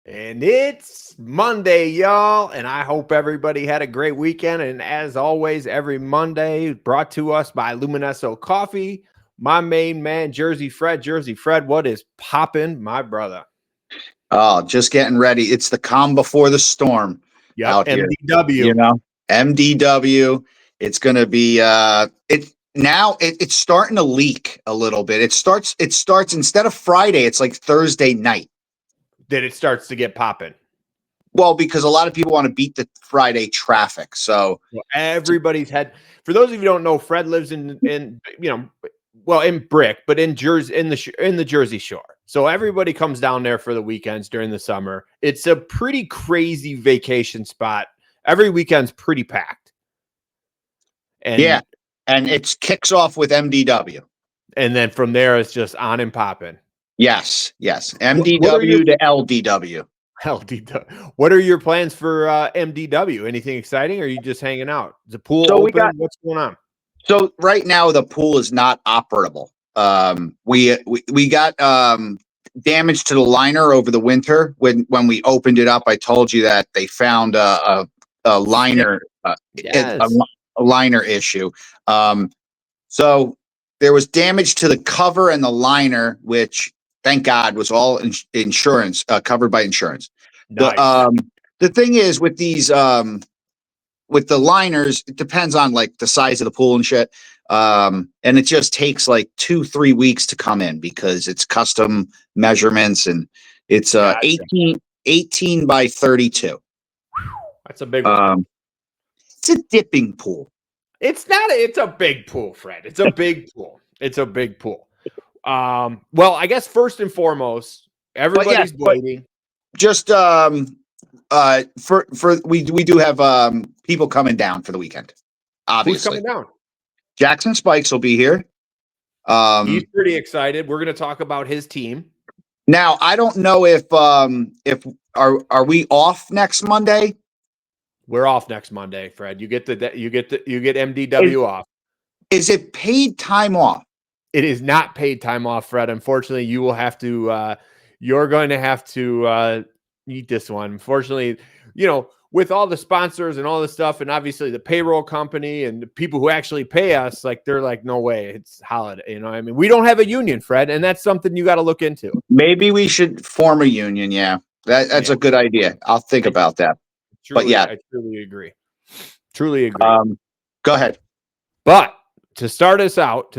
And it's Monday, y'all, and I hope everybody had a great weekend. And as always, every Monday brought to us by Luminesso Coffee. My main man, Jersey Fred. Jersey Fred, what is popping, my brother? Oh, just getting ready. It's the calm before the storm out here. MDW. You know, MDW. It's going to be it's starting to leak a little bit. It starts instead of Friday, it's like Thursday night. That it starts to get popping. Well, because a lot of people want to beat the Friday traffic. So everybody's had. For those of you who don't know, Fred lives in Brick, but in Jersey, in the Jersey Shore. So everybody comes down there for the weekends during the summer. It's a pretty crazy vacation spot. Every weekend's pretty packed. And it kicks off with MDW. And then from there, it's just on and popping. Yes. MDW to LDW. LDW. What are your plans for MDW? Anything exciting, or are you just hanging out? Is the pool open? What's going on? So right now the pool is not operable. We got damage to the liner over the winter when we opened it up. I told you that they found a liner a liner issue. So there was damage to the cover and the liner, which thank God was all insurance covered by insurance. Nice. The thing is with these with the liners, it depends on like the size of the pool and shit. And it just takes like 2-3 weeks to come in because it's custom measurements and it's 18 by 32. That's a big one. It's a dipping pool. It's a big pool, Fred. It's a big pool. It's a big pool. Well, I guess first and foremost, everybody's waiting. Just we do have people coming down for the weekend. Obviously. Who's coming down? Jackson Spikes will be here. He's pretty excited. We're going to talk about his team. Now, I don't know if are we off next Monday? We're off next Monday, Fred. You get MDW off. Is it paid time off? It is not paid time off, Fred. Unfortunately, you will have to you're going to have to eat this one. Unfortunately, with all the sponsors and all this stuff, and obviously the payroll company and the people who actually pay us, like they're like, no way, it's holiday. I mean, we don't have a union, Fred, and that's something you got to look into. Maybe we should form a union. Yeah, that's a good idea. I'll think about that. I truly agree. Truly agree. Go ahead. But to start us out,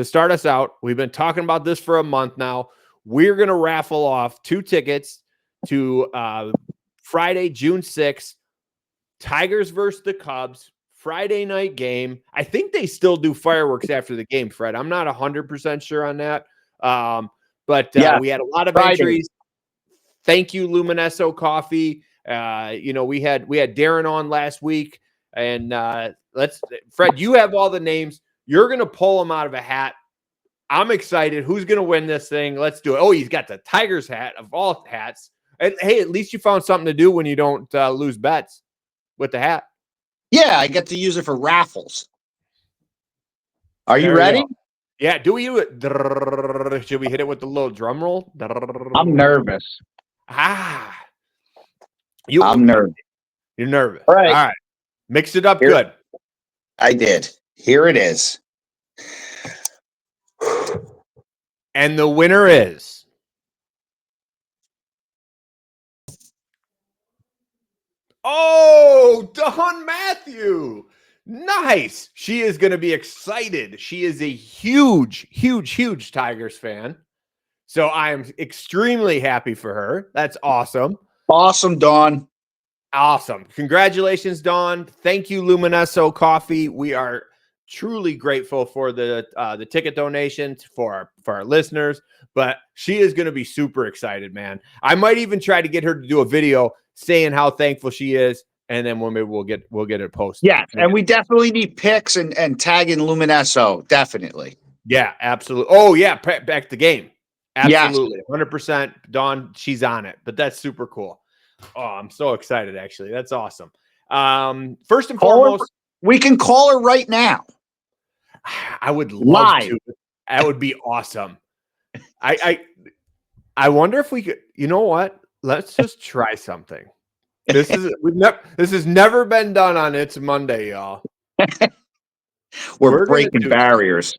we've been talking about this for a month now. We're going to raffle off 2 tickets to Friday, June 6th, Tigers versus the Cubs, Friday night game. I think they still do fireworks after the game, Fred. I'm not 100% sure on that. But we had a lot of entries. Thank you, Luminesso Coffee. We had Darren on last week, and Fred, you have all the names. You're going to pull them out of a hat. I'm excited. Who's going to win this thing? Let's do it. Oh, he's got the Tigers hat of all hats. And hey, at least you found something to do when you don't lose bets with the hat. Yeah, I get to use it for raffles. Are you ready? Yeah. Should we hit it with the little drum roll? I'm nervous. I'm nervous. You're nervous. All right. All right. Mix it up good. I did. Here it is. And the winner is Dawn Matthew. Nice. She is going to be excited. She is a huge, huge, huge Tigers fan. So I am extremely happy for her. That's awesome. Awesome, Dawn. Awesome. Congratulations, Dawn. Thank you, Luminesso Coffee. We are truly grateful for the ticket donations for our listeners, but she is going to be super excited, man. I might even try to get her to do a video saying how thankful she is, and then we'll get it posted. Yeah, and we definitely need pics and tag in Luminesso, definitely. Yeah, absolutely. Oh yeah, back the game. Absolutely, yes. 100%. Dawn, she's on it, but that's super cool. Oh, I'm so excited, actually. That's awesome. First and foremost, we can call her right now. I would love to. That would be awesome. I wonder if we could. You know what? Let's just try something. This has never been done on It's Monday, y'all. We're breaking barriers.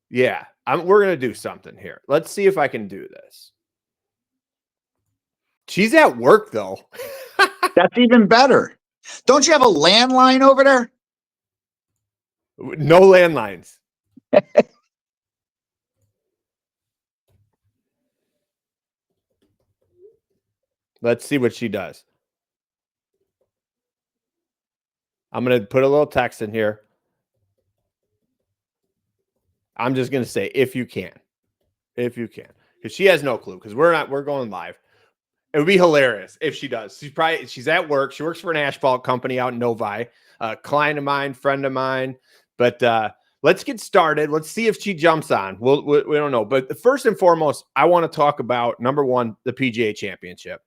Yeah, we're gonna do something here. Let's see if I can do this. She's at work though. That's even better. Don't you have a landline over there? No landlines. Let's see what she does. I'm going to put a little text in here. I'm just going to say, if you can, because she has no clue, because we're going live. It would be hilarious if she does. She's at work. She works for an asphalt company out in Novi, client of mine, friend of mine. But let's get started. Let's see if she jumps on. We don't know. But first and foremost, I want to talk about, number one, the PGA Championship,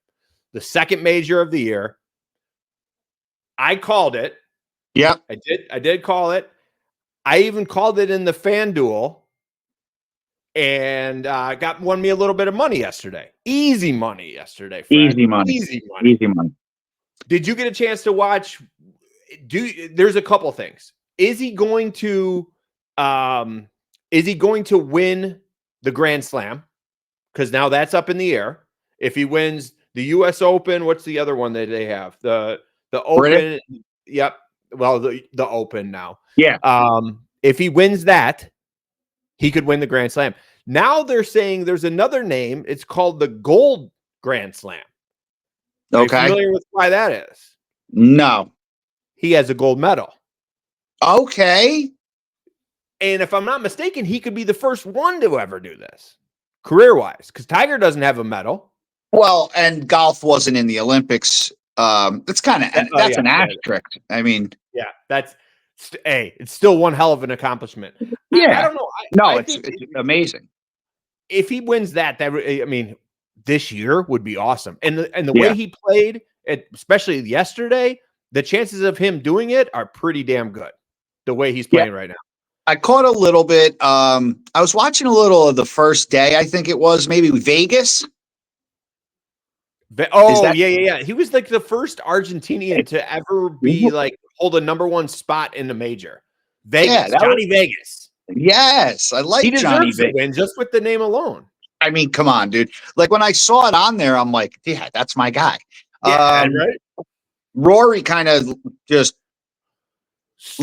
the second major of the year. I called it. Yeah, I did call it. I even called it in the FanDuel, and won me a little bit of money yesterday. Easy money yesterday, Fred. Easy money. Did you get a chance to watch? There's a couple things. Is he going to win the Grand Slam? Because now that's up in the air. If he wins the U.S. Open, what's the other one that they have? The Open. British? Yep. Well, the Open now. Yeah. If he wins that, he could win the Grand Slam. Now they're saying there's another name. It's called the Gold Grand Slam. Okay. Are you familiar with why that is? No. He has a gold medal. Okay. And if I'm not mistaken, he could be the first one to ever do this, career-wise, because Tiger doesn't have a medal. Well, and golf wasn't in the Olympics. That's kind of that's an asterisk. I mean, yeah, it's still one hell of an accomplishment. Yeah, I don't know. It's amazing. If he wins that this year would be awesome. And the way he played, especially yesterday, the chances of him doing it are pretty damn good. The way he's playing right now. I caught a little bit. I was watching a little of the first day. I think it was maybe Vegas. Yeah. He was like the first Argentinian to ever be hold a number one spot in the major. Vegas, Johnny Vegas. Yes, I like Johnny Vegas. To win just with the name alone. I mean, come on, dude. Like when I saw it on there, I'm like, yeah, that's my guy. Yeah, right. Rory kind of just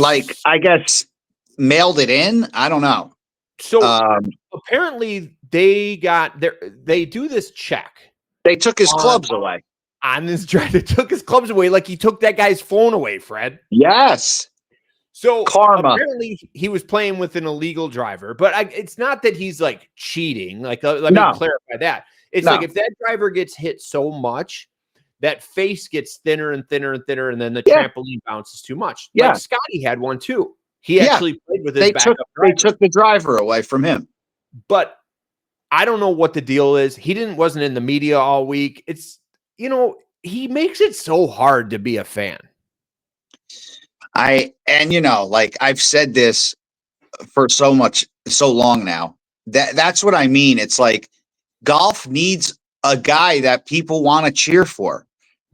I guess mailed it in. I don't know. So apparently they do this check. They took his clubs away. On this drive, they took his clubs away like he took that guy's phone away, Fred. Yes. So karma. Apparently he was playing with an illegal driver, but it's not that he's like cheating. Like let me clarify that. It's like if that driver gets hit so much, that face gets thinner and thinner and thinner, and then the trampoline bounces too much. Yeah. Like Scottie had one too. He actually played with his backup driver. They took the driver away from him. But I don't know what the deal is. He wasn't in the media all week. It's, he makes it so hard to be a fan. I've said this for so long now. That's what I mean. It's like golf needs a guy that people want to cheer for.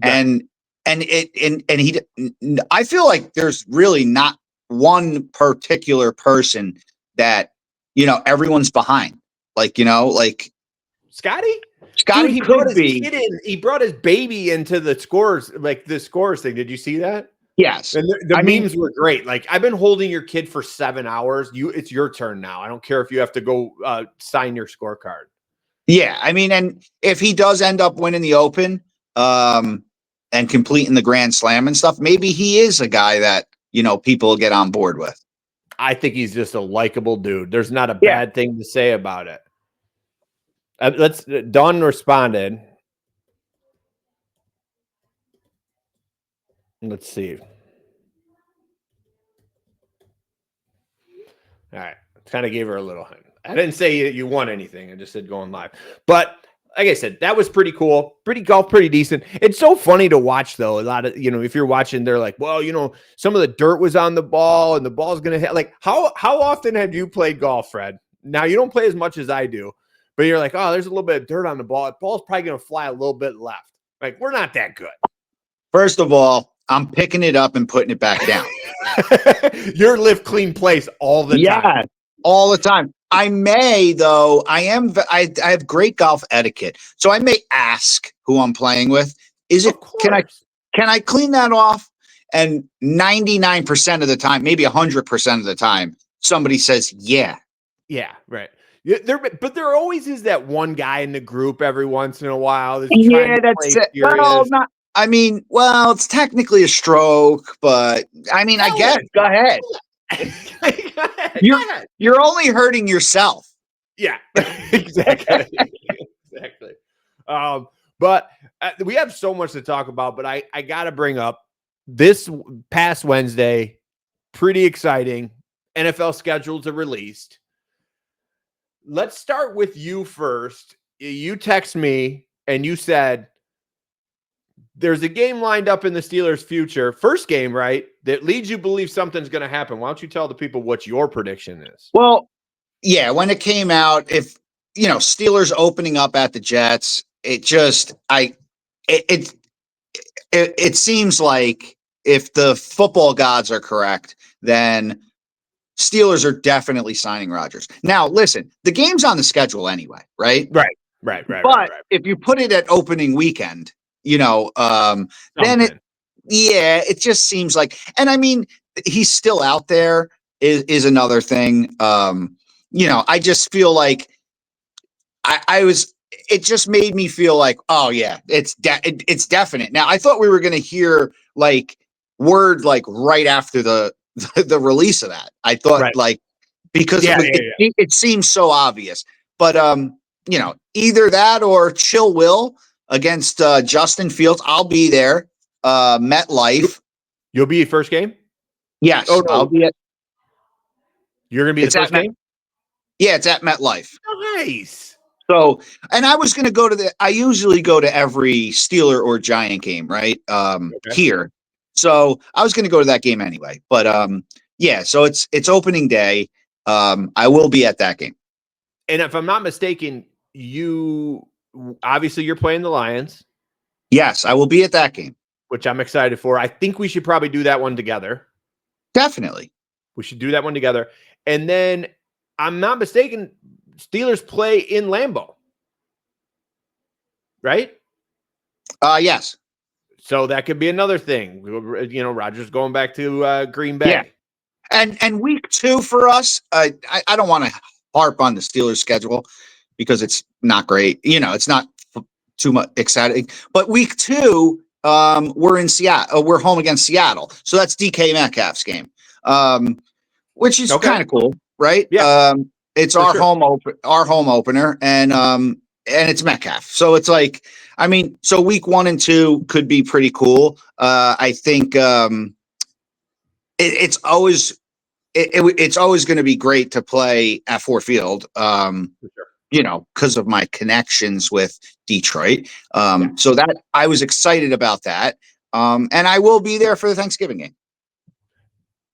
Yeah. I feel like there's really not one particular person that, everyone's behind. Scottie? Scottie could be. He brought his baby into the scores, thing. Did you see that? Yes. And the memes were great. Like, I've been holding your kid for 7 hours. It's your turn now. I don't care if you have to go sign your scorecard. Yeah. I mean, and if he does end up winning the Open and completing the Grand Slam and stuff, maybe he is a guy that, people will get on board with. I think he's just a likable dude. There's not a bad thing to say about it. Dawn responded. Let's see. All right. Kind of gave her a little hint. I didn't say you won anything. I just said going live. But like I said, that was pretty cool. Pretty decent. It's so funny to watch, though. A lot of, if you're watching, they're like, well, some of the dirt was on the ball and the ball's going to hit. Like, how often have you played golf, Fred? Now, you don't play as much as I do. but you're like, oh, there's a little bit of dirt on the ball. The ball's probably going to fly a little bit left. Like, we're not that good. First of all, I'm picking it up and putting it back down. You're live clean place all the time. All the time. I may, though, I have great golf etiquette. So I may ask who I'm playing with, can I clean that off? And 99% of the time, maybe 100% of the time, somebody says, yeah. Yeah, right. But there always is that one guy in the group every once in a while that's trying to play serious. Well, it's technically a stroke, but I mean, I guess go ahead. You're only hurting yourself. Yeah, exactly. Exactly. But we have so much to talk about, but I got to bring up this past Wednesday, pretty exciting. NFL schedules are released. Let's start with you first. You text me and you said, there's a game lined up in the Steelers' future. First game, right? That leads you to believe something's going to happen. Why don't you tell the people what your prediction is? Well, yeah, when it came out, if Steelers opening up at the Jets, it seems like if the football gods are correct, then Steelers are definitely signing Rodgers. Now, listen, the game's on the schedule anyway, right? Right. But if you put it at opening weekend, then it just seems like, and I mean, he's still out there is another thing. I just feel like it just made me feel like, oh yeah, it's definite. Now I thought we were going to hear word right after the release of that. I thought because it seems so obvious, but either that or Chill Will against Justin Fields. I'll be there. MetLife. You'll be first game? Yes. Oh, no. I'll be at. You're going to be the first game? Yeah, it's at MetLife. Nice. So, and I was going to go I usually go to every Steeler or Giant game, right? Here. So I was going to go to that game anyway, but yeah, so it's opening day. I will be at that game. And if I'm not mistaken, obviously you're playing the Lions. Yes, I will be at that game, which I'm excited for. I think we should probably do that one together. Definitely. We should do that one together. And then I'm not mistaken, Steelers play in Lambeau. Right? Yes. So that could be another thing. Rodgers going back to Green Bay. Yeah. And week 2 for us, I don't want to harp on the Steelers schedule because it's not great. It's not too much exciting. But week 2, we're in Seattle. We're home against Seattle. So that's DK Metcalf's game, which is kind of cool, right? Yeah. It's our home opener, and it's Metcalf. So it's like, I mean, so week 1 and 2 could be pretty cool. I think it's always going to be great to play at Ford Field. Because of my connections with Detroit. So that I was excited about that. And I will be there for the Thanksgiving game.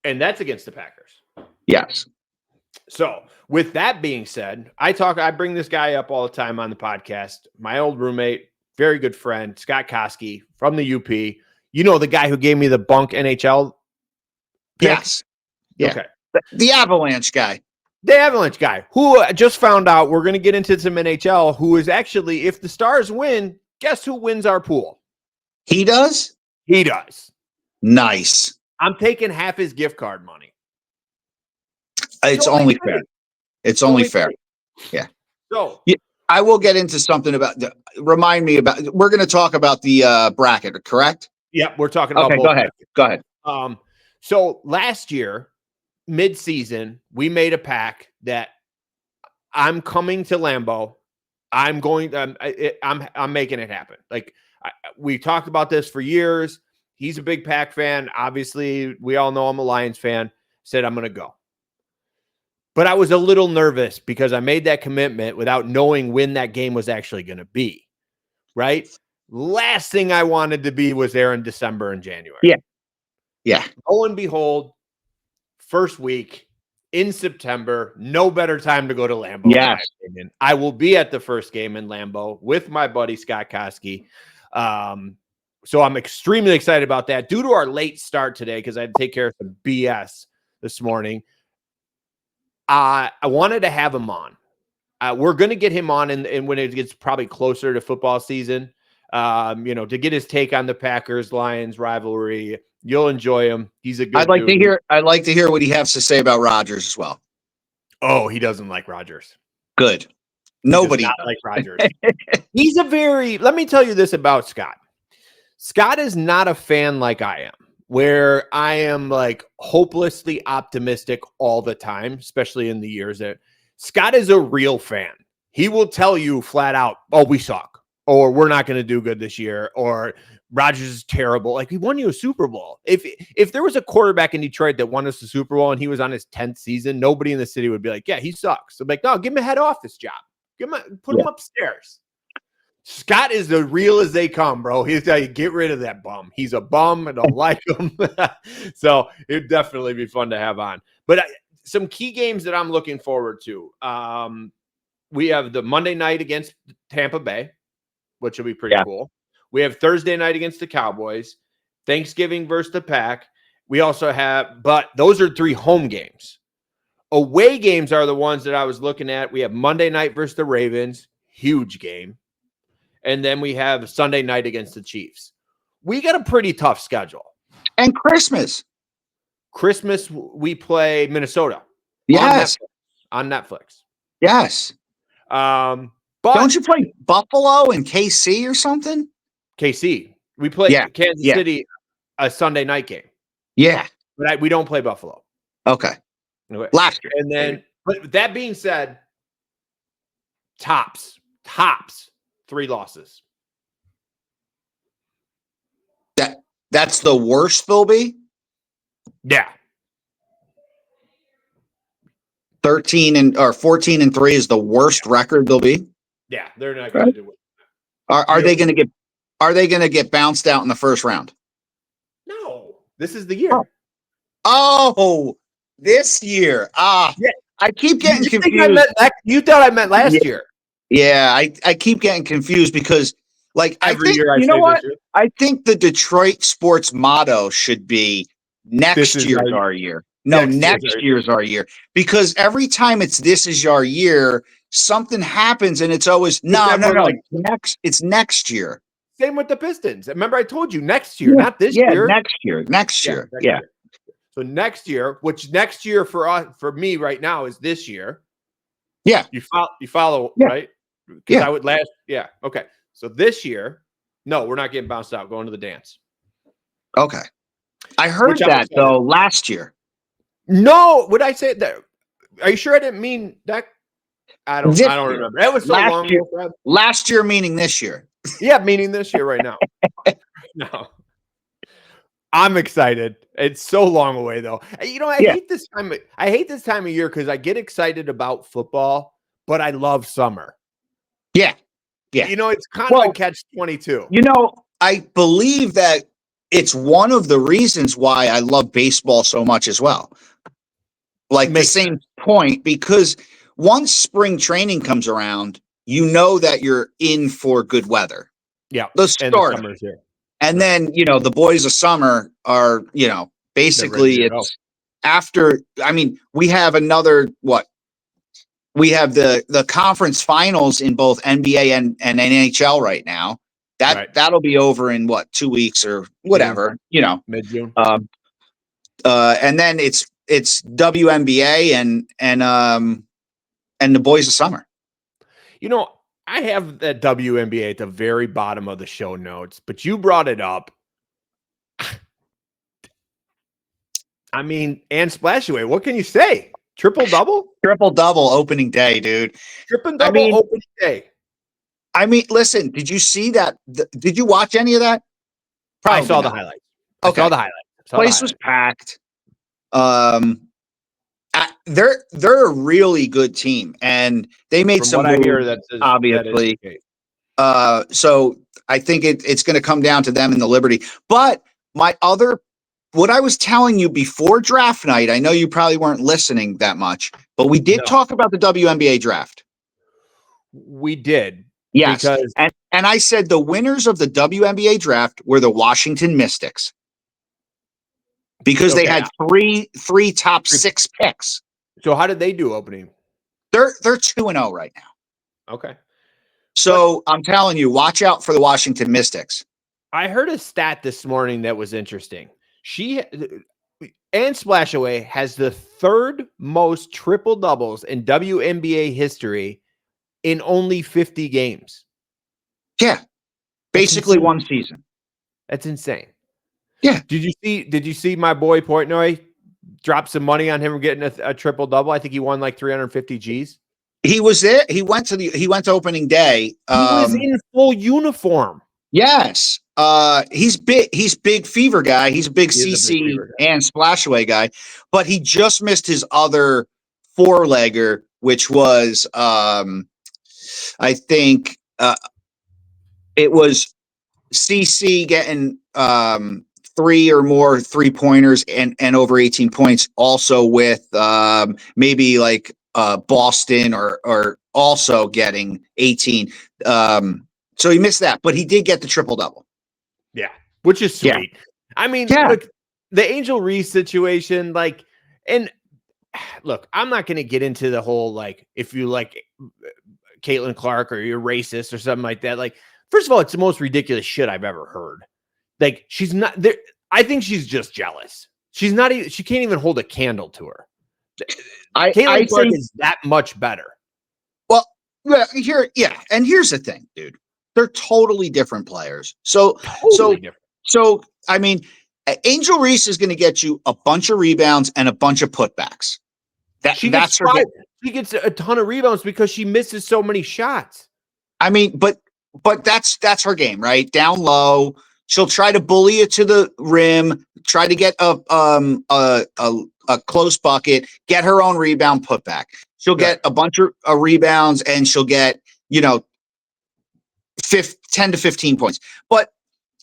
And that's against the Packers. Yes. So with that being said, I bring this guy up all the time on the podcast. My old roommate, very good friend, Scott Koski from the UP. The guy who gave me the bunk NHL pick? Yes. Yeah. Okay. The Avalanche guy. The Avalanche guy, who just found out, we're going to get into some NHL, who is actually, if the Stars win, guess who wins our pool? He does? He does. Nice. I'm taking half his gift card money. It's only fair. It's only fair. Yeah. So I will get into something remind me about, we're going to talk about the bracket, correct? Yeah, we're talking about both. Go ahead. So last year, mid-season, we made a pact that I'm coming to Lambeau. I'm making it happen. We talked about this for years. He's a big Pack fan. Obviously, we all know I'm a Lions fan. Said I'm going to go. But I was a little nervous because I made that commitment without knowing when that game was actually going to be. Right? Last thing I wanted to be was there in December and January. Yeah. Lo and behold, first week, in September. No better time to go to Lambeau, in my opinion. I will be at the first game in Lambeau with my buddy Scott Koski. So I'm extremely excited about that. Due to our late start today, because I had to take care of some BS this morning, I wanted to have him on. We're going to get him on and when it gets probably closer to football season, to get his take on the Packers-Lions rivalry. You'll enjoy him. He's a good dude. I'd like to hear what he has to say about Rodgers as well. Oh, he doesn't like Rodgers. Good. Nobody does not like Rodgers. He's let me tell you this about Scott. Scott is not a fan like I am, where I am like hopelessly optimistic all the time, especially in the years that Scott is a real fan. He will tell you flat out, oh, we suck, or we're not going to do good this year, or Rodgers is terrible. Like, he won you a Super Bowl. If there was a quarterback in Detroit that won us the Super Bowl and he was on his 10th season, nobody in the city would be like, yeah, he sucks. I'm like, no, give him a head office job. Put him upstairs. Scott is as real as they come, bro. He'll tell you, get rid of that bum. He's a bum. I don't like him. So it'd definitely be fun to have on. But some key games that I'm looking forward to. We have the Monday night against Tampa Bay, which will be pretty cool. We have Thursday night against the Cowboys, Thanksgiving versus the Pack. We also have, but those are 3 home games. Away games are the ones that I was looking at. We have Monday night versus the Ravens, huge game. And then we have Sunday night against the Chiefs. We got a pretty tough schedule. And Christmas, we play Minnesota. Yes. On Netflix. Yes. But don't you play Buffalo and KC or something? KC. We play Kansas City a Sunday night game. Yeah. But we don't play Buffalo. Okay. Last year. And then, but that being said, tops 3 losses. That's the worst they'll be? Yeah. 14 and 3 is the worst record they'll be? Yeah, they're not going to do it. Are they going to get bounced out in the first round? No. This is the year. Oh, this year. Yeah. I keep getting confused. You thought I meant last year. Yeah, I keep getting confused because, like, every year you know what? I think the Detroit sports motto should be next year's our year. No, next year's our year. Because every time this is our year, something happens and it's always no. It's next year. Same with the Pistons. Remember, I told you next year, not this year. Next year. Yeah. So next year, which next year for me right now is this year. Yeah. You follow, right? Because I would okay. So this year, no, we're not getting bounced out. Going to the dance. Okay. I heard that though last year. No, would I say that? Are you sure I didn't mean that? I don't remember. That was so long ago. Last year meaning this year. Yeah, meaning this year right now. No. I'm excited. It's so long away though. I hate this time. I hate this time of year because I get excited about football, but I love summer. Yeah. Yeah. It's kind of a catch-22. I believe that it's one of the reasons why I love baseball so much as well. Like the same point, because once spring training comes around, you know that you're in for good weather. Yeah. The start. And then, the boys of summer are, basically it's after, we have another, we have the conference finals in both NBA and NHL right now. That'll be over in 2 weeks or whatever, mid-June. And then it's WNBA and the boys of summer. I have that WNBA at the very bottom of the show notes, but you brought it up. And Splashaway, what can you say? Triple-double? Triple-double opening day, dude. Triple-double opening day. Listen, did you see that? Did you watch any of that? Probably I saw the highlights. Okay. I saw the highlights. Place was packed. They're a really good team, and they made some moves, obviously. So I think it's going to come down to them and the Liberty. But my other what I was telling you before draft night, I know you probably weren't listening that much, but we did No. talk about the WNBA draft. We did. Yes. Because And I said the winners of the WNBA draft were the Washington Mystics because they had three top 6 picks. So how did they do opening? They're 2-0 right now. Okay. So I'm telling you, watch out for the Washington Mystics. I heard a stat this morning that was interesting. Ann Splashaway has the 3rd most triple doubles in WNBA history in only 50 games. Yeah. Basically one season. That's insane. Yeah. Did you see my boy Portnoy drop some money on him getting a triple double? I think he won like 350 G's. He was there. He went to opening day. He was in full uniform. Yes. He's big fever guy. He's a big CC and Splashaway guy, but he just missed his other 4-legger, which was, I think, it was CC getting, 3 or more 3-pointers and over 18 points. Also with, maybe like, Boston or also getting 18. So he missed that, but he did get the triple double. Yeah, which is sweet. Yeah. I mean, look, the Angel Reese situation, like, and look, I'm not going to get into the whole, like, if you like Caitlin Clark or you're racist or something like that. Like, first of all, it's the most ridiculous shit I've ever heard. Like, she's not there. I think she's just jealous. She's not even, she can't even hold a candle to her. Caitlin Clark is that much better. Well, and here's the thing, dude. They're totally different players. So I mean, Angel Reese is going to get you a bunch of rebounds and a bunch of putbacks. She gets a ton of rebounds because she misses so many shots. I mean, but that's her game, right? Down low, she'll try to bully it to the rim, try to get a close bucket, get her own rebound putback. She'll get a bunch of rebounds and she'll get, 10 to 15 points. But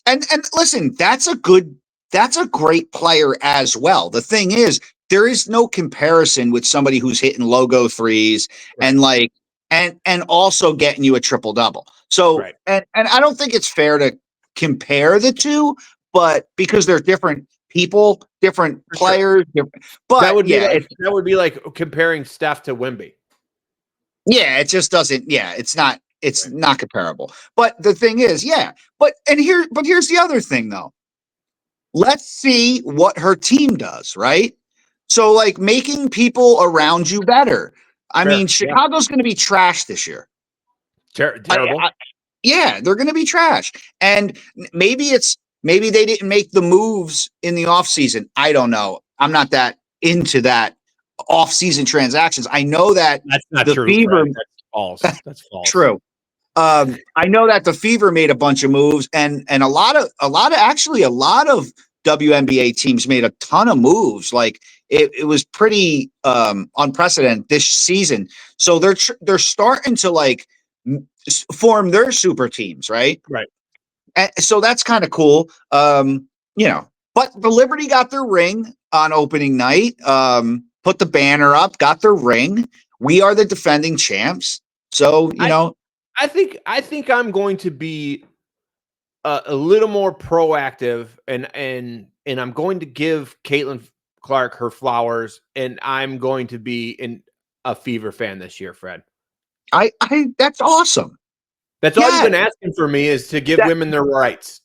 and listen, that's a great player as well. The thing is, there is no comparison with somebody who's hitting logo threes and also getting you a triple double. So and I don't think it's fair to compare the two, but because they're different people, different players, but that would be like comparing Steph to Wemby. Yeah, it just doesn't. Yeah, it's not comparable. But the thing is, here's the other thing though. Let's see what her team does, right? So like making people around you better. I mean, Chicago's going to be trash this year. Terrible. They're going to be trash. And maybe they didn't make the moves in the offseason. I don't know. I'm not that into that off-season transactions. I know that that's not true. Fever, that's false. That's false. True. I know that the Fever made a bunch of moves, and a lot of WNBA teams made a ton of moves. Like it was pretty unprecedented this season. So they're starting to like form their super teams, right? Right. And so that's kind of cool. But the Liberty got their ring on opening night. Put the banner up, got their ring. We are the defending champs. So, I think I'm going to be a little more proactive and I'm going to give Caitlin Clark her flowers, and I'm going to be a Fever fan this year, Fred. That's awesome. That's all you've been asking for me is to give women their rights.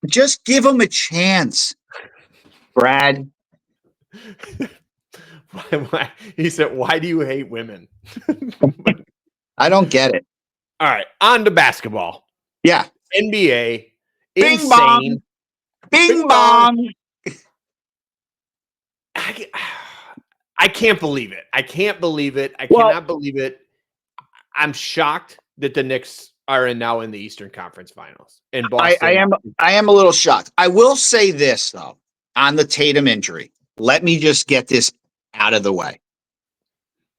Just give them a chance, Brad. He said, "Why do you hate women?" I don't get it. All right, on to basketball. Yeah, NBA. Bing insane. Bong. Bing bong. I can't believe it. I cannot believe it. I'm shocked that the Knicks are now in the Eastern Conference Finals. In Boston, I am a little shocked. I will say this though, on the Tatum injury. Let me just get this out of the way.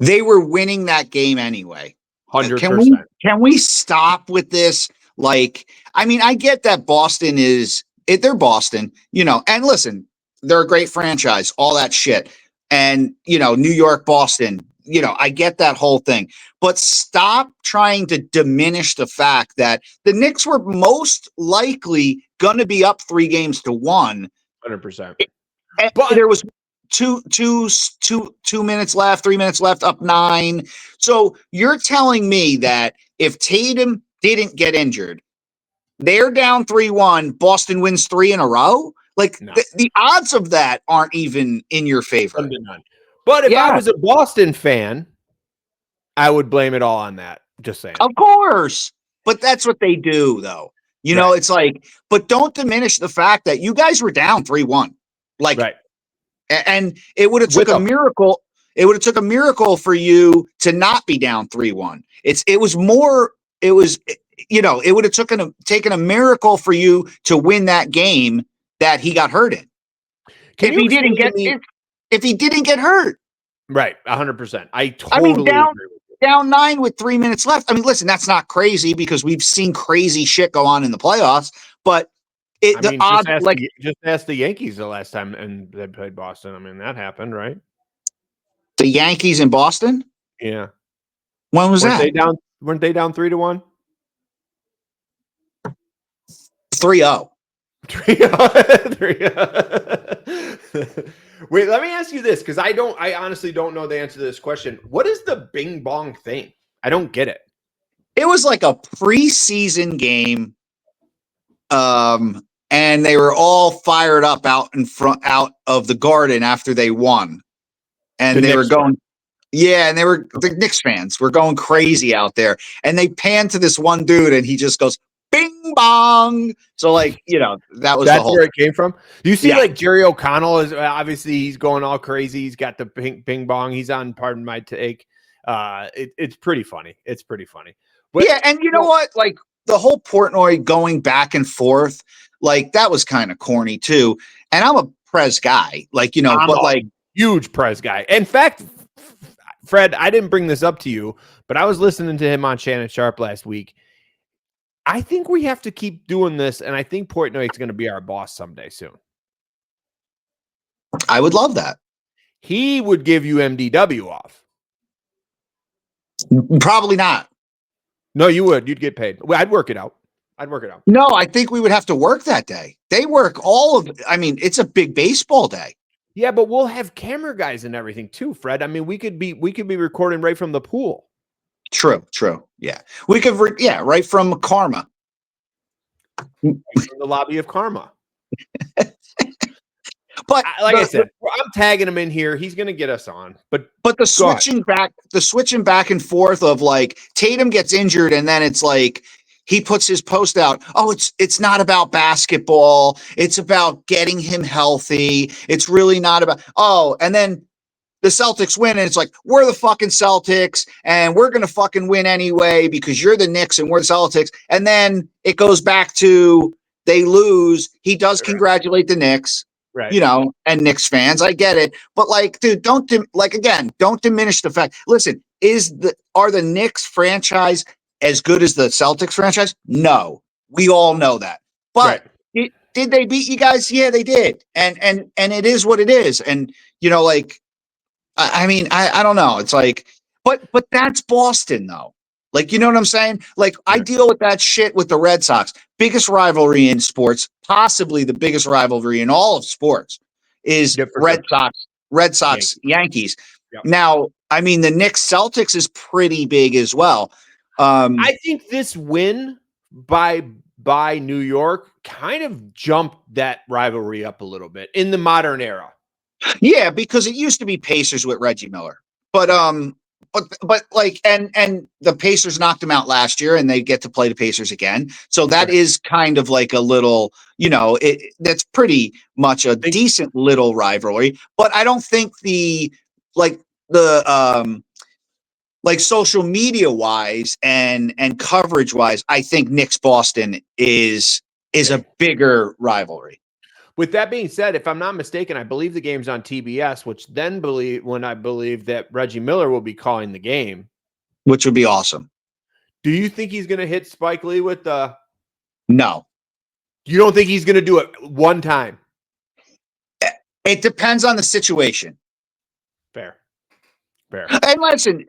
They were winning that game anyway. 100%. Can we stop with this? Like, I mean, I get that Boston they're Boston, and listen, they're a great franchise, all that shit. And, New York, Boston, I get that whole thing. But stop trying to diminish the fact that the Knicks were most likely going to be up 3-1. 100%. And But there was 2 minutes left, 3 minutes left, up 9. So you're telling me that if Tatum didn't get injured, they're down 3-1, Boston wins 3 in a row? Like no. the odds of that aren't even in your favor. But if I was a Boston fan, I would blame it all on that. Just saying. Of course. But that's what they do, though. It's like, but don't diminish the fact that you guys were down 3-1. Like, right. And it would have took a miracle. It would have took a miracle for you to not be down 3-1. It would have taken a miracle for you to win that game that he got hurt in. If he didn't get hurt. Right. 100%. I totally agree with you. Down 9 with 3 minutes left. I mean, listen, that's not crazy because we've seen crazy shit go on in the playoffs, but just ask the Yankees the last time and they played Boston. I mean, that happened, right? The Yankees in Boston? Yeah. When was that? Weren't they down 3-1? 3-0. 3-0. Wait, let me ask you this because I honestly don't know the answer to this question. What is the bing bong thing? I don't get it. It was like a preseason game. And they were all fired up out of the Garden after they won. And they were going, and the Knicks fans were going crazy out there. And they panned to this one dude and he just goes, bing bong. So that's the whole where it came from. Do you see like Jerry O'Connell is obviously he's going all crazy. He's got the bing bong. He's on Pardon My Take. It's pretty funny. It's pretty funny. But and you know what? Like the whole Portnoy going back and forth, like that was kind of corny too. And I'm a Prez guy, huge Prez guy. In fact, Fred, I didn't bring this up to you, but I was listening to him on Shannon Sharp last week. I think we have to keep doing this, and I think Portnoy is going to be our boss someday soon. I would love that. He would give you MDW off. Probably not. No, you would. You'd get paid. Well, I'd work it out. No, I think we would have to work that day. They work it's a big baseball day. Yeah, but we'll have camera guys and everything too, Fred. I mean, we could be recording right from the pool. True. Yeah. We could, right from Karma. Right from the lobby of Karma. But I said, I'm tagging him in here. He's going to get us on. But the switching back and forth of like Tatum gets injured and then it's like he puts his post out. Oh, it's not about basketball. It's about getting him healthy. It's really not about, and then the Celtics win and it's like, we're the fucking Celtics and we're going to fucking win anyway because you're the Knicks and we're the Celtics. And then it goes back to they lose. He does congratulate the Knicks, right? And Knicks fans. I get it. But like, dude, don't diminish the fact. Listen, are the Knicks franchise as good as the Celtics franchise? No, we all know that. But did they beat you guys? Yeah, they did. And it is what it is. And, I don't know. It's like, but that's Boston though. Like, you know what I'm saying? Like I deal with that shit with the Red Sox. Biggest rivalry in sports, possibly the biggest rivalry in all of sports is Red Sox, Yankees. Yep. Now, I mean, the Knicks Celtics is pretty big as well. I think this win by New York kind of jumped that rivalry up a little bit in the modern era. Yeah, because it used to be Pacers with Reggie Miller, but like, and the Pacers knocked them out last year, and they get to play the Pacers again. So that is kind of like a little, that's pretty much a decent little rivalry. But I don't think social media wise and coverage wise, I think Knicks Boston is a bigger rivalry. With that being said, if I'm not mistaken, I believe the game's on TBS, which then I believe that Reggie Miller will be calling the game, which would be awesome. Do you think he's going to hit Spike Lee with the? No. You don't think he's going to do it one time? It depends on the situation. Fair. And listen,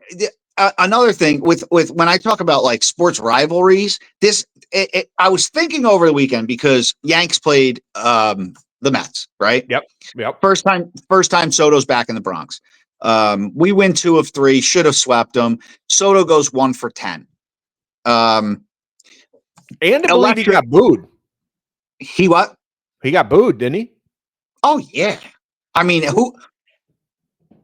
another thing with when I talk about like sports rivalries, I was thinking over the weekend because Yanks played the Mets, right? Yep. First time Soto's back in the Bronx. We win 2 of 3, should have swept them. Soto goes 1 for 10. And I believe he got booed. He what? He got booed, didn't he? Oh yeah. I mean, who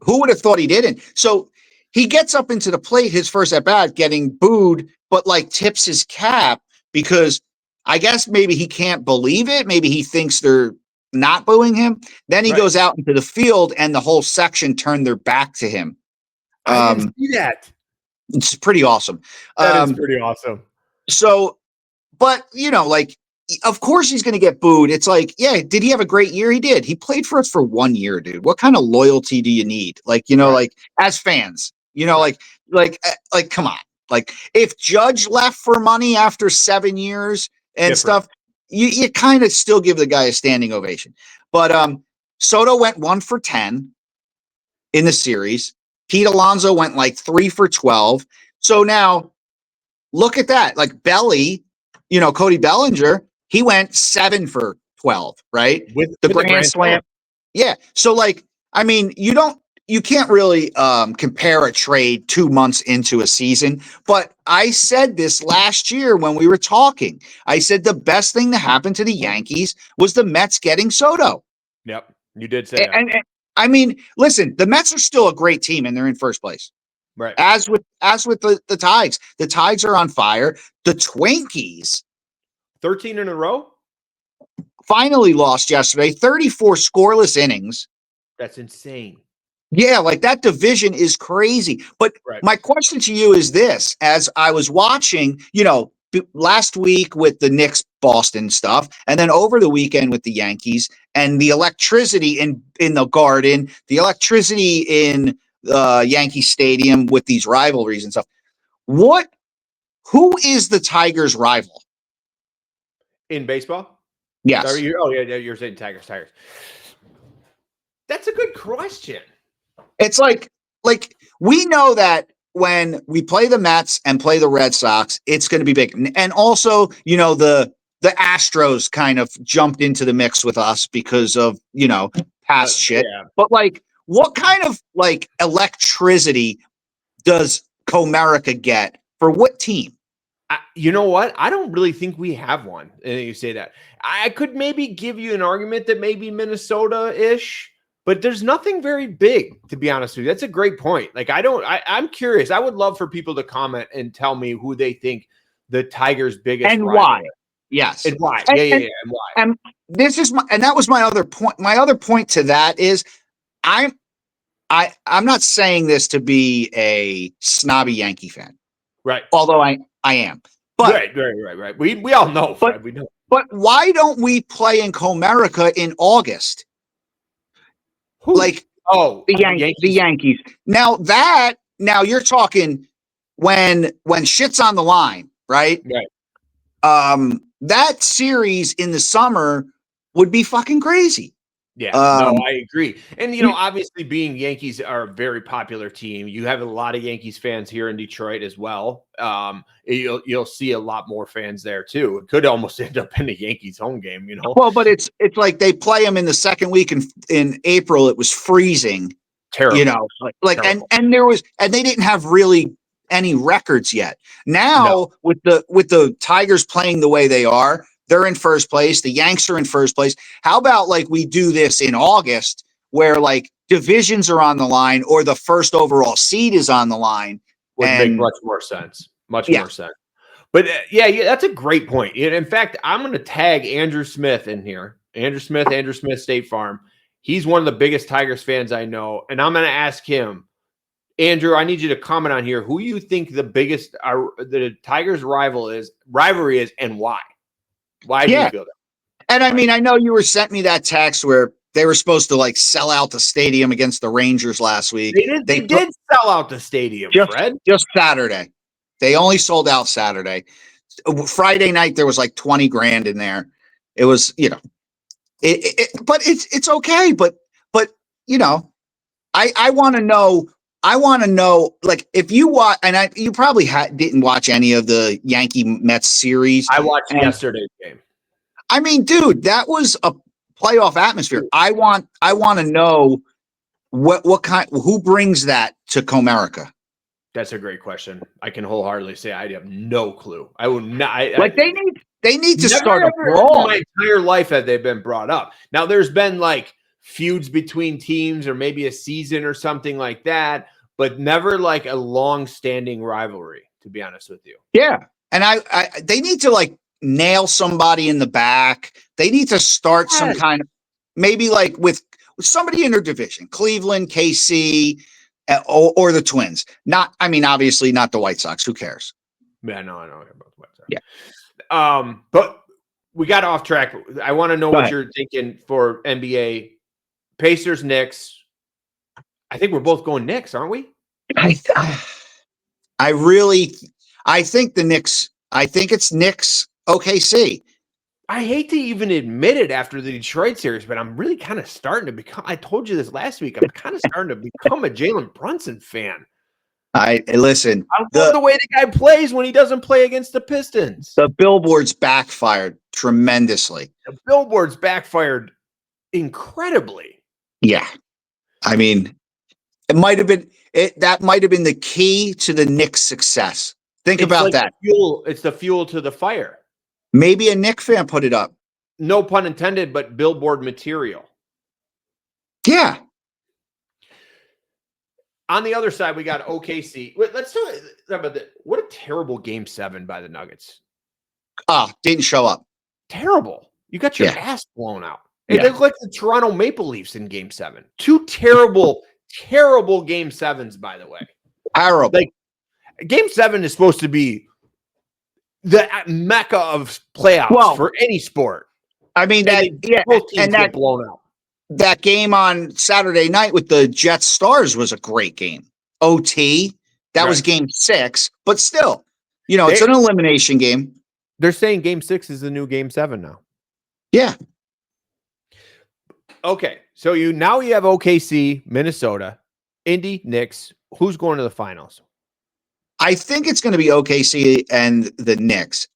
would have thought he didn't? So he gets up into the plate, his first at bat, getting booed, but like tips his cap because I guess maybe he can't believe it. Maybe he thinks they're not booing him. Then he goes out into the field and the whole section turned their back to him. I didn't see that. It's pretty awesome. That is pretty awesome. So, but like, of course he's going to get booed. It's like, yeah, did he have a great year? He did. He played for us for 1 year, dude. What kind of loyalty do you need? Like, like as fans, like, come on. Like if Judge left for money after 7 years and stuff, you kind of still give the guy a standing ovation. But Soto went 1 for 10 in the series. Pete Alonso went like 3 for 12. So now look at that. Like Belly, Cody Bellinger, he went 7 for 12, right? With the grand slam. Yeah. So like, I mean, you can't really compare a trade 2 months into a season. But I said this last year when we were talking. I said the best thing to happen to the Yankees was the Mets getting Soto. Yep. You did say that. And I mean, listen, the Mets are still a great team and they're in first place. Right. As with the Tigers. The Tigers are on fire. The Twinkies 13 in a row? Finally lost yesterday. 34 scoreless innings. That's insane. Yeah, like that division is crazy. But my question to you is this. As I was watching, last week with the Knicks Boston stuff, and then over the weekend with the Yankees and the electricity in the Garden, the electricity in Yankee Stadium with these rivalries and stuff. Who is the Tigers' rival? In baseball? Yes. You're saying Tigers. That's a good question. It's like we know that when we play the Mets and play the Red Sox, it's going to be big. And also, the Astros kind of jumped into the mix with us because of, past shit. Yeah. But like, what kind of like electricity does Comerica get for what team? You know what? I don't really think we have one. And you say that. I could maybe give you an argument that maybe Minnesota-ish, but there's nothing very big, to be honest with you. That's a great point. Like, I'm curious. I would love for people to comment and tell me who they think the Tigers' biggest and why. Yes. And why. And why. And that was my other point. My other point to that is I'm not saying this to be a snobby Yankee fan. Right. Although I am. But right. We all know, Fred. We know. But why don't we play in Comerica in August? Who? Like the Yankees. Now you're talking when shit's on the line, right? Right. That series in the summer would be fucking crazy. Yeah, no, I agree. And, obviously being Yankees are a very popular team. You have a lot of Yankees fans here in Detroit as well. You'll see a lot more fans there too. It could almost end up in a Yankees home game, Well, but it's like they play them in the second week in April. It was freezing. Terrible. Terrible. And they didn't have really any records yet. Now with the Tigers playing the way they are, they're in first place. The Yanks are in first place. How about like we do this in August where like divisions are on the line or the first overall seed is on the line? Would make much more sense. More sense. But yeah, that's a great point. In fact, I'm going to tag Andrew Smith in here. Andrew Smith, State Farm. He's one of the biggest Tigers fans I know. And I'm going to ask him, Andrew, I need you to comment on here. Who you think the biggest the Tigers rivalry is and why? Why do you feel that? And I mean, I know you sent me that text where they were supposed to like sell out the stadium against the Rangers last week. They did sell out the stadium, Fred. Just Saturday. They only sold out Saturday. Friday night, there was like 20 grand in there. It was, but it's okay. But I want to know. I want to know, like, if you watch, and you probably didn't watch any of the Yankee Mets series. I watched yesterday's game. I mean, dude, that was a playoff atmosphere. I want to know who brings that to Comerica. That's a great question. I can wholeheartedly say I have no clue. I will not. They need to start a brawl. My entire life have they been brought up. Now there's been like feuds between teams or maybe a season or something like that, but never like a long-standing rivalry, to be honest with you. Yeah. And they need to like nail somebody in the back. They need to start some kind of, maybe like with somebody in their division, Cleveland, KC, or the Twins. Obviously not the White Sox. Who cares? Yeah, no, I don't care about the White Sox. Yeah. But we got off track. I want to know what you're thinking for NBA. Pacers, Knicks. I think we're both going Knicks, aren't we? I think the Knicks. I think it's Knicks OKC. I hate to even admit it after the Detroit series, but I'm really kind of starting to become. I told you this last week. I'm kind of starting to become a Jalen Brunson fan. Listen. I love the way the guy plays when he doesn't play against the Pistons. The billboards backfired tremendously. The billboards backfired incredibly. Yeah, I mean, it might have been that might have been the key to the Knicks' success. Think about like that. It's the fuel to the fire. Maybe a Knicks fan put it up. No pun intended, but billboard material. Yeah. On the other side, we got OKC. Let's talk about that. What a terrible Game 7 by the Nuggets. Didn't show up. Terrible. You got your ass blown out. They look like the Toronto Maple Leafs in Game 7. Two terrible, terrible Game 7s, by the way. Terrible. Like, Game 7 is supposed to be the mecca of playoffs for any sport. I mean, both teams get blown out. That game on Saturday night with the Jets Stars was a great game. OT. That was Game 6, but still, it's an elimination game. They're saying Game 6 is the new Game 7 now. Yeah. Okay, so you have OKC, Minnesota, Indy, Knicks. Who's going to the finals? I think it's going to be OKC and the Knicks.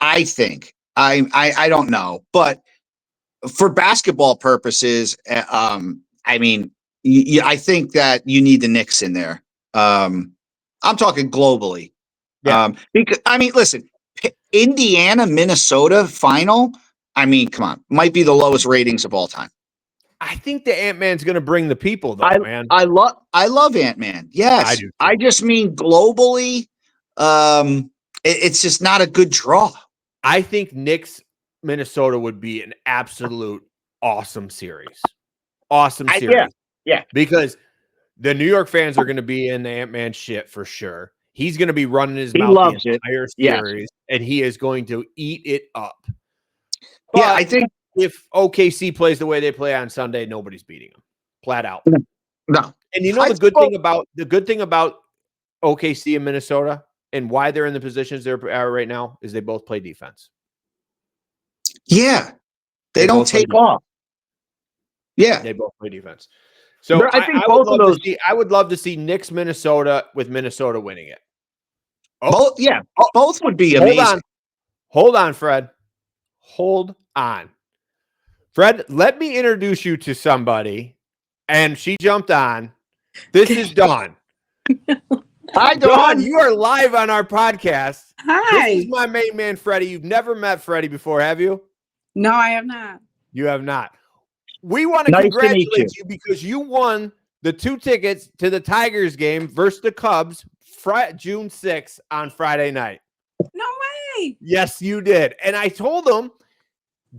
I think. I don't know, but for basketball purposes, I think that you need the Knicks in there. I'm talking globally. Yeah. Because listen, Indiana, Minnesota final. Come on, might be the lowest ratings of all time. I think the Ant-Man's going to bring the people, though, man. I love Ant-Man. Yes, I do. I just mean globally, it's just not a good draw. I think Knicks, Minnesota would be an absolute awesome series. Awesome series. Yeah. Because the New York fans are going to be in the Ant-Man shit for sure. He's going to be running his mouth the entire series, and he is going to eat it up. But I think if OKC plays the way they play on Sunday, nobody's beating them, flat out. No. And the good thing about OKC and Minnesota and why they're in the positions they're right now is they both play defense. Yeah, they don't take off. Yeah, they both play defense. So I think both of those. I would love to see Knicks, Minnesota, with Minnesota winning it. Both would be amazing. Hold on, Fred. Hold on. Fred, let me introduce you to somebody. And she jumped on. This is Dawn. Hi, Dawn. You are live on our podcast. Hi. This is my main man, Freddie. You've never met Freddie before, have you? No, I have not. You have not. We want to congratulate you because you won the 2 tickets to the Tigers game versus the Cubs June 6th on Friday night. No way. Yes, you did. And I told them,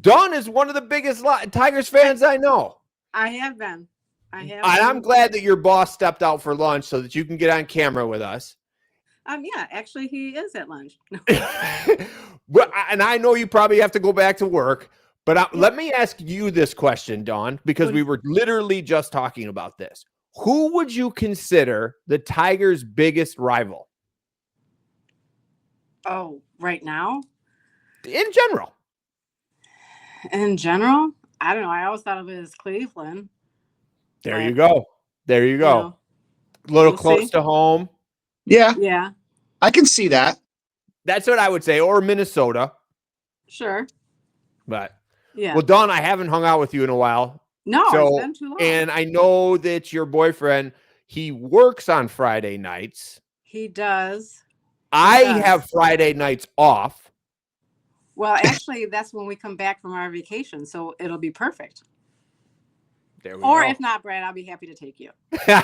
Dawn is one of the biggest Tigers fans I know. I have been. And I'm glad that your boss stepped out for lunch so that you can get on camera with us. Yeah, actually, he is at lunch. And I know you probably have to go back to work, but let me ask you this question, Dawn, because we were literally just talking about this. Who would you consider the Tigers' biggest rival? Oh, right now? In general. In general? I don't know. I always thought of it as Cleveland. There but, you go. There you you go. know, A little we'll close see. to home. Yeah, Yeah, I can see that. That's what I would say, or Minnesota. sure. But Yeah. well, Dawn, I haven't hung out with you in a while. No, it's So, been too long. and I know that your boyfriend, he works on Friday nights. He does. I does. have Friday nights off. Well, actually, that's when we come back from our vacation, so it'll be perfect. There we Or go. if not, Brad, I'll be happy to take you. There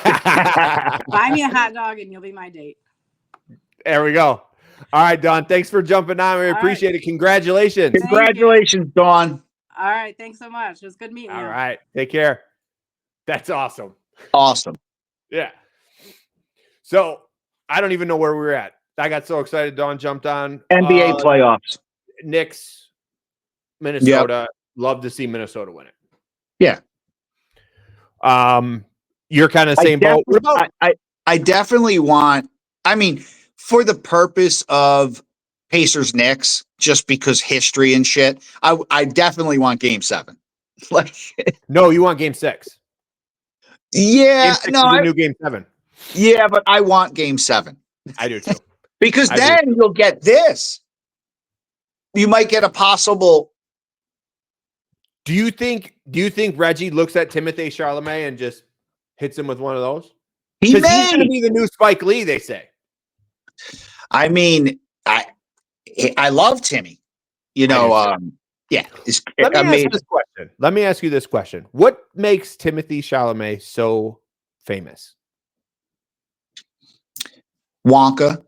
Buy me a hot dog and you'll be my date. we go. All right, Dawn. Thanks for jumping on. We All appreciate it. Congratulations. Thank you. Congratulations, Dawn. All right. Thanks so much. It was good meeting you. All right. Take care. That's awesome. Awesome. Yeah. So I don't even know where we were at. I got so excited. Dawn jumped on. NBA playoffs. Knicks, Minnesota. Love to see Minnesota win it. Yeah. You're kind of the same boat. What about I definitely want, I mean, for the purpose of Pacers Knicks, just because history and shit, I definitely want game 7. Like, no, you want game 6. yeah, Game 6 no, is the new game 7. yeah, but I want game 7 I do too. because I do. then you'll get this. You might get a possible. Do you think Reggie looks at Timothée Chalamet and just hits him with one of those? He Because he's going to may. be the new Spike Lee, they say. I mean, I love Timmy. You know, yeah. It's Let me amazing. ask this question. Let me ask you this question. What makes Timothée Chalamet so famous? Wonka.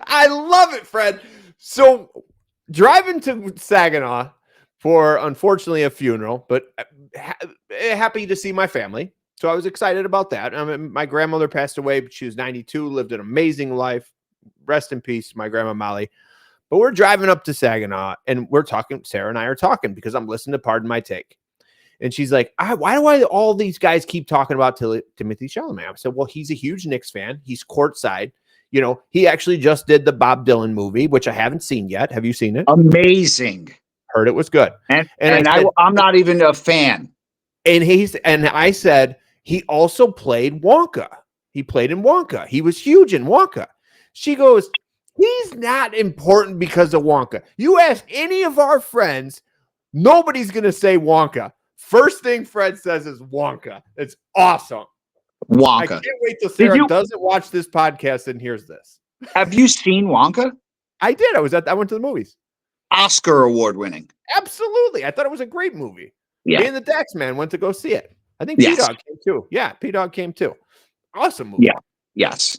I love it, Fred. So driving to Saginaw for, unfortunately, a funeral, but happy to see my family. So I was excited about that. I mean, my grandmother passed away. She was 92, lived an amazing life. Rest in peace, my grandma Molly. But we're driving up to Saginaw, and we're talking. Sarah and I are talking because I'm listening to Pardon My Take. And she's like, why do all these guys keep talking about Timothée Chalamet? I said, well, he's a huge Knicks fan. He's courtside. You know, he actually just did the Bob Dylan movie, which I haven't seen yet. Have you seen it? Amazing. Heard it was good. And I said, I'm not even a fan. And I said, he also played Wonka. He played in Wonka. He was huge in Wonka. She goes, he's not important because of Wonka. You ask any of our friends, nobody's going to say Wonka. First thing Fred says is Wonka. It's awesome. Wonka. I can't wait till Sarah doesn't watch this podcast and hears this. Have you seen Wonka? I did. I went to the movies. Oscar award winning. Absolutely. I thought it was a great movie. Yeah. Me and the Dax man went to go see it. I think Yes. P-Dog came too. Yeah, P-Dog came too. Awesome movie. Yeah. Yes.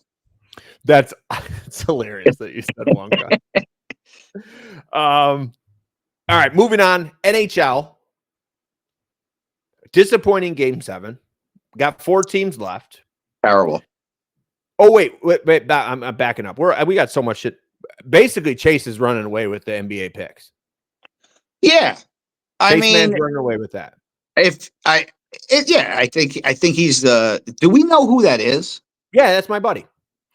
It's hilarious that you said Wonka. All right, moving on. NHL. Disappointing game 7. Got 4 teams left. Terrible. Oh, wait. I'm backing up. We got so much shit. Basically, Chase is running away with the NBA picks. Yeah. I Chase mean, Man's running away with that. I think he's do we know who that is? Yeah, that's my buddy.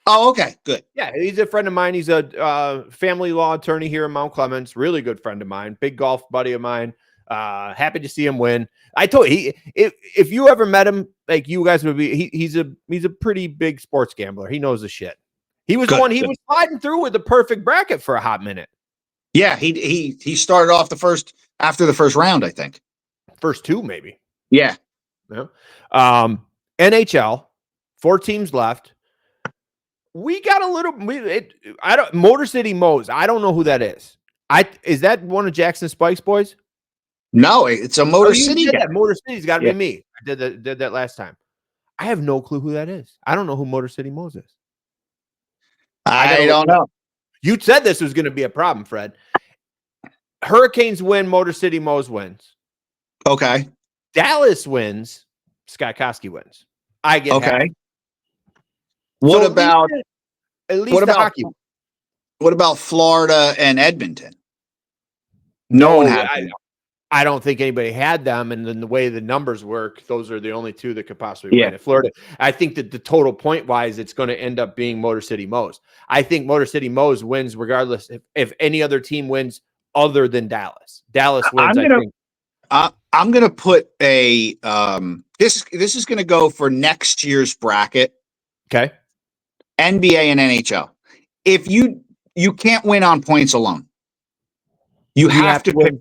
Oh, okay. Good. Yeah, he's a friend of mine. He's a family law attorney here in Mount Clemens. Really good friend of mine. Big golf buddy of mine. Happy to see him win. I told you, if you ever met him, like you guys would be. He's a pretty big sports gambler. He knows the shit. He was Good, He was sliding through with the perfect bracket for a hot minute. Yeah, he started off after the first round, I think. First 2, maybe. Yeah. No. NHL, 4 teams left. We got a little. Motor City Mo's. I don't know who that is. Is that one of Jackson Spike's boys? No, it's a Motor City guy. Motor City's got to be me. I did that last time. I have no clue who that is. I don't know who Motor City Mo's is. I don't know. You said this was going to be a problem, Fred. Hurricanes win, Motor City Mo's wins. Okay. Dallas wins, Scott Koski wins. I get okay. Happy. What about hockey? What about Florida and Edmonton? No one had them. I don't think anybody had them, and then the way the numbers work, those are the only 2 that could possibly win. At Florida, I think that the total point wise, it's going to end up being Motor City Mo's. I think Motor City Mo's wins regardless if any other team wins other than Dallas. Dallas wins. I'm going to put a this is going to go for next year's bracket, Okay. NBA and NHL. If you can't win on points alone. You have to win.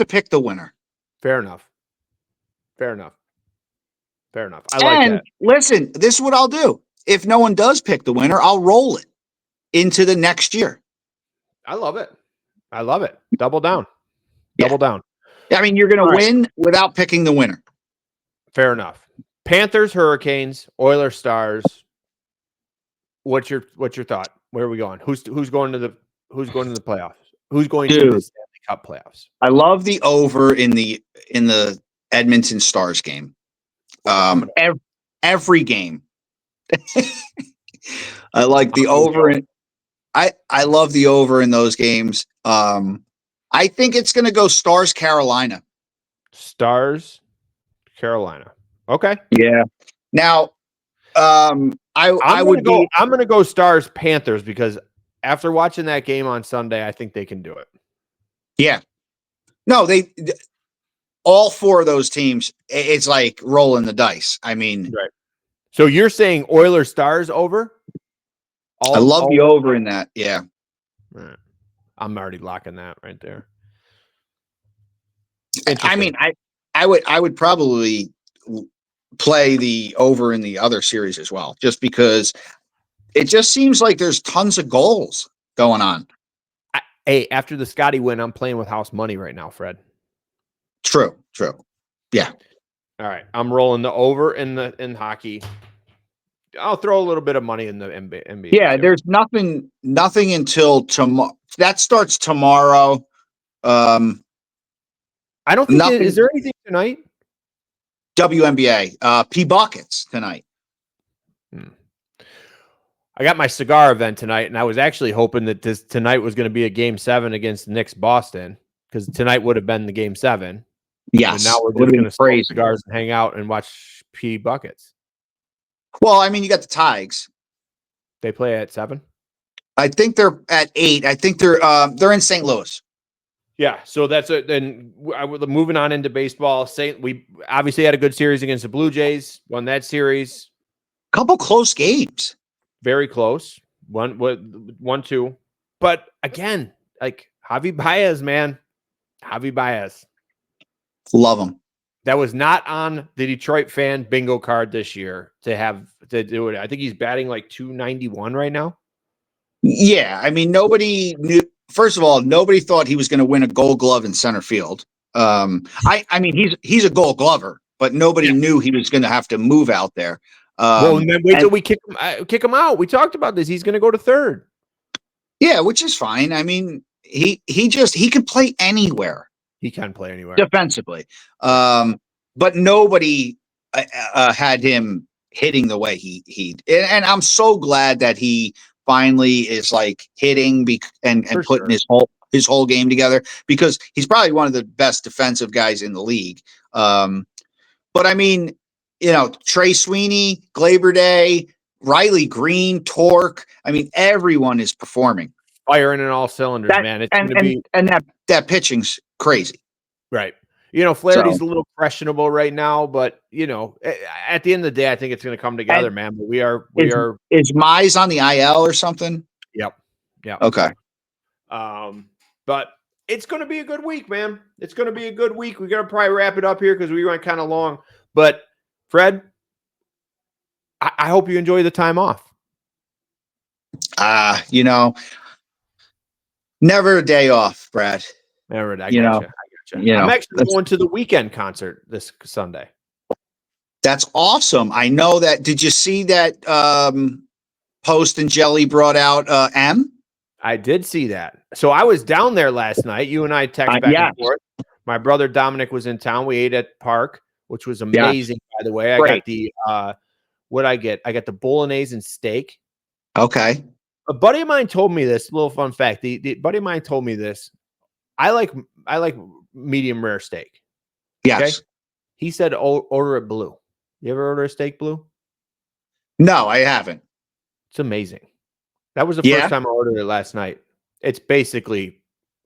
pick the winner. Fair enough. Fair enough. Fair enough. I like that. Listen, this is what I'll do. If no one does pick the winner, I'll roll it into the next year. I love it. I love it. Double down. Yeah. Double down. I mean, you're going to win without picking the winner. Fair enough. Panthers, Hurricanes, Oilers, Stars. What's your thought? Where are we going? Who's going to the playoffs? Who's going to the Stanley Cup playoffs? I love the over in the Edmonton Stars game. Every game. I like the over. I love the over in those games. I think it's going to go Stars Carolina. Stars Carolina. Okay. Yeah. Now, I'm going to go Stars Panthers because after watching that game on Sunday, I think they can do it. Yeah. No, all four of those teams, it's like rolling the dice. I mean, right. So you're saying Oilers Stars over? I love the over in that. Yeah. Right. I'm already locking that right there. I mean, I would probably play the over in the other series as well, just because it just seems like there's tons of goals going on. Hey, after the Scottie win, I'm playing with house money right now, Fred. True. Yeah. All right. I'm rolling the over in hockey. I'll throw a little bit of money in the NBA. Yeah, there's nothing until tomorrow. That starts tomorrow. I don't think is there anything tonight? WNBA, P Buckets tonight. I got my cigar event tonight, and I was actually hoping that tonight was going to be a Game 7 against Knicks Boston, because tonight would have been the Game 7. Yes. And now we're just going to smoke cigars and hang out and watch P Buckets. Well, I mean, you got the Tigers. They play at 7? I think they're at 8. I think they're in St. Louis. Yeah, so that's it. Then moving on into baseball. We obviously had a good series against the Blue Jays. Won that series. Couple close games. Very close. 1-2. But again, like Javi Baez, man. Javi Baez. Love him. That was not on the Detroit fan bingo card this year to do it. I think he's batting like 291 right now. Yeah, I mean, nobody knew. First of all, nobody thought he was going to win a Gold Glove in center field. I mean, he's a Gold Glover, but nobody knew he was going to have to move out there. Well, and then wait till we kick him out. We talked about this. He's going to go to third. Yeah, which is fine. I mean, he can play anywhere. He can play anywhere defensively, but nobody had him hitting the way he. And I'm so glad that he finally is like hitting and putting his whole game together, because he's probably one of the best defensive guys in the league. But I mean, you know, Trey Sweeney, Glaber Day, Riley Green, Torque. I mean, everyone is performing, firing in all cylinders, man. It's going to be, and that pitching's crazy, right? You know, Flaherty's a little questionable right now, but you know, at the end of the day, I think it's going to come together, man. But we are. Is Mize on the IL or something? Yep. Okay. But it's going to be a good week, man. It's going to be a good week. We're going to probably wrap it up here because we went kind of long. But Fred, I hope you enjoy the time off. You know, never a day off, Brad. Never. I gotcha. I'm actually going to the Weekend concert this Sunday. That's awesome. I know that. Did you see that Post and Jelly brought out M? I did see that. So I was down there last night. You and I texted back and forth. My brother Dominic was in town. We ate at Park, which was amazing, by the way. I got the what'd I get? I got the bolognese and steak. Okay. A buddy of mine told me this. Little fun fact. The buddy of mine told me this. I like medium rare steak. Yes. Okay? He said order it blue. You ever order a steak blue? No, I haven't. It's amazing. That was the first time I ordered it last night. It's basically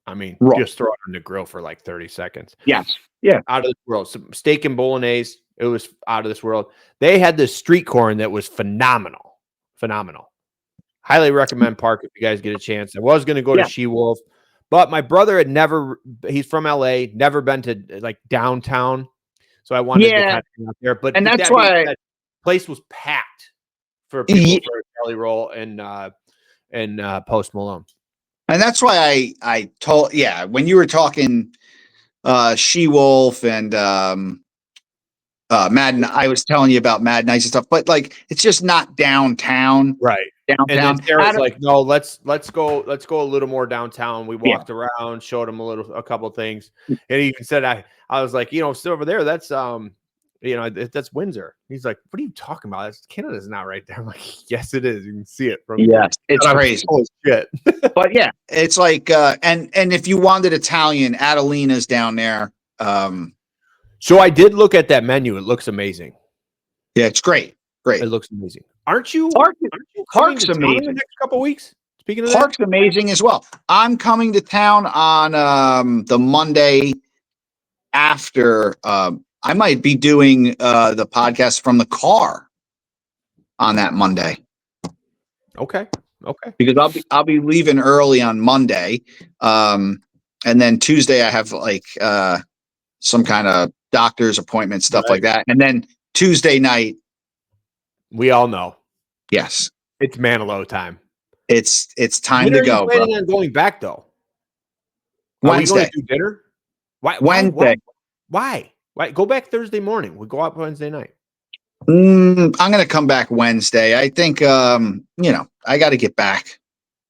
I mean, Raw. just throw it on the grill for like 30 seconds. Yes. Yeah. Out of this world. Some steak and bolognese. It was out of this world. They had this street corn that was phenomenal. Phenomenal. Highly recommend Park if you guys get a chance. I was going to go to She-Wolf, but my brother had he's from LA, never been to like downtown. So I wanted to kind of get out there. But and that's why that place was packed for people for a Kelly Roll and Post Malone. And that's why I told, when you were talking She-Wolf and Madden, I was telling you about Mad Nights and stuff, but like it's just not downtown. Right. Downtown. And then Sarah's like, no, let's go a little more downtown. We walked around, showed him a couple of things. And he even said I was like, still over there, that's that's Windsor. He's like, what are you talking about? Canada's not right there. I'm like, yes, it is. You can see it from it's crazy. Holy shit. But yeah, it's like and if you wanted Italian, Adelina's down there. So I did look at that menu. It looks amazing. Yeah, it's great. Great. It looks amazing. Aren't you Park's amazing. In the next couple of weeks? Speaking of Park's amazing as well. I'm coming to town on the Monday after. I might be doing the podcast from the car on that Monday. Okay. Because I'll be leaving early on Monday, and then Tuesday I have like some kind of doctor's appointment, stuff like that, and then Tuesday night. We all know. Yes, it's Manilow time. It's time to go. When are you planning on going back though? Wednesday. Are we going to do dinner? Why? Wednesday. Why? Go back Thursday morning. We go out Wednesday night. I'm going to come back Wednesday. I think, I got to get back.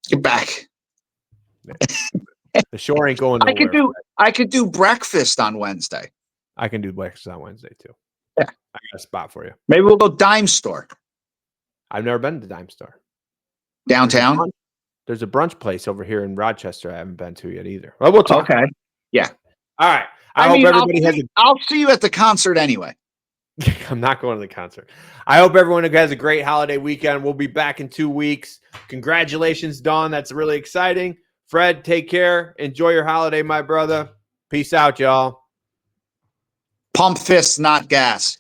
Get back. The shore ain't going nowhere. I could do breakfast on Wednesday. I can do breakfast on Wednesday too. Yeah. I got a spot for you. Maybe we'll go Dime Store. I've never been to Dime Store. Downtown? There's a brunch place over here in Rochester I haven't been to yet either. Well, we'll talk. Okay. Yeah. All right. I'll see you at the concert anyway. I'm not going to the concert. I hope everyone has a great holiday weekend. We'll be back in 2 weeks. Congratulations, Dawn. That's really exciting. Fred, take care. Enjoy your holiday, my brother. Peace out, y'all. Pump fists, not gas.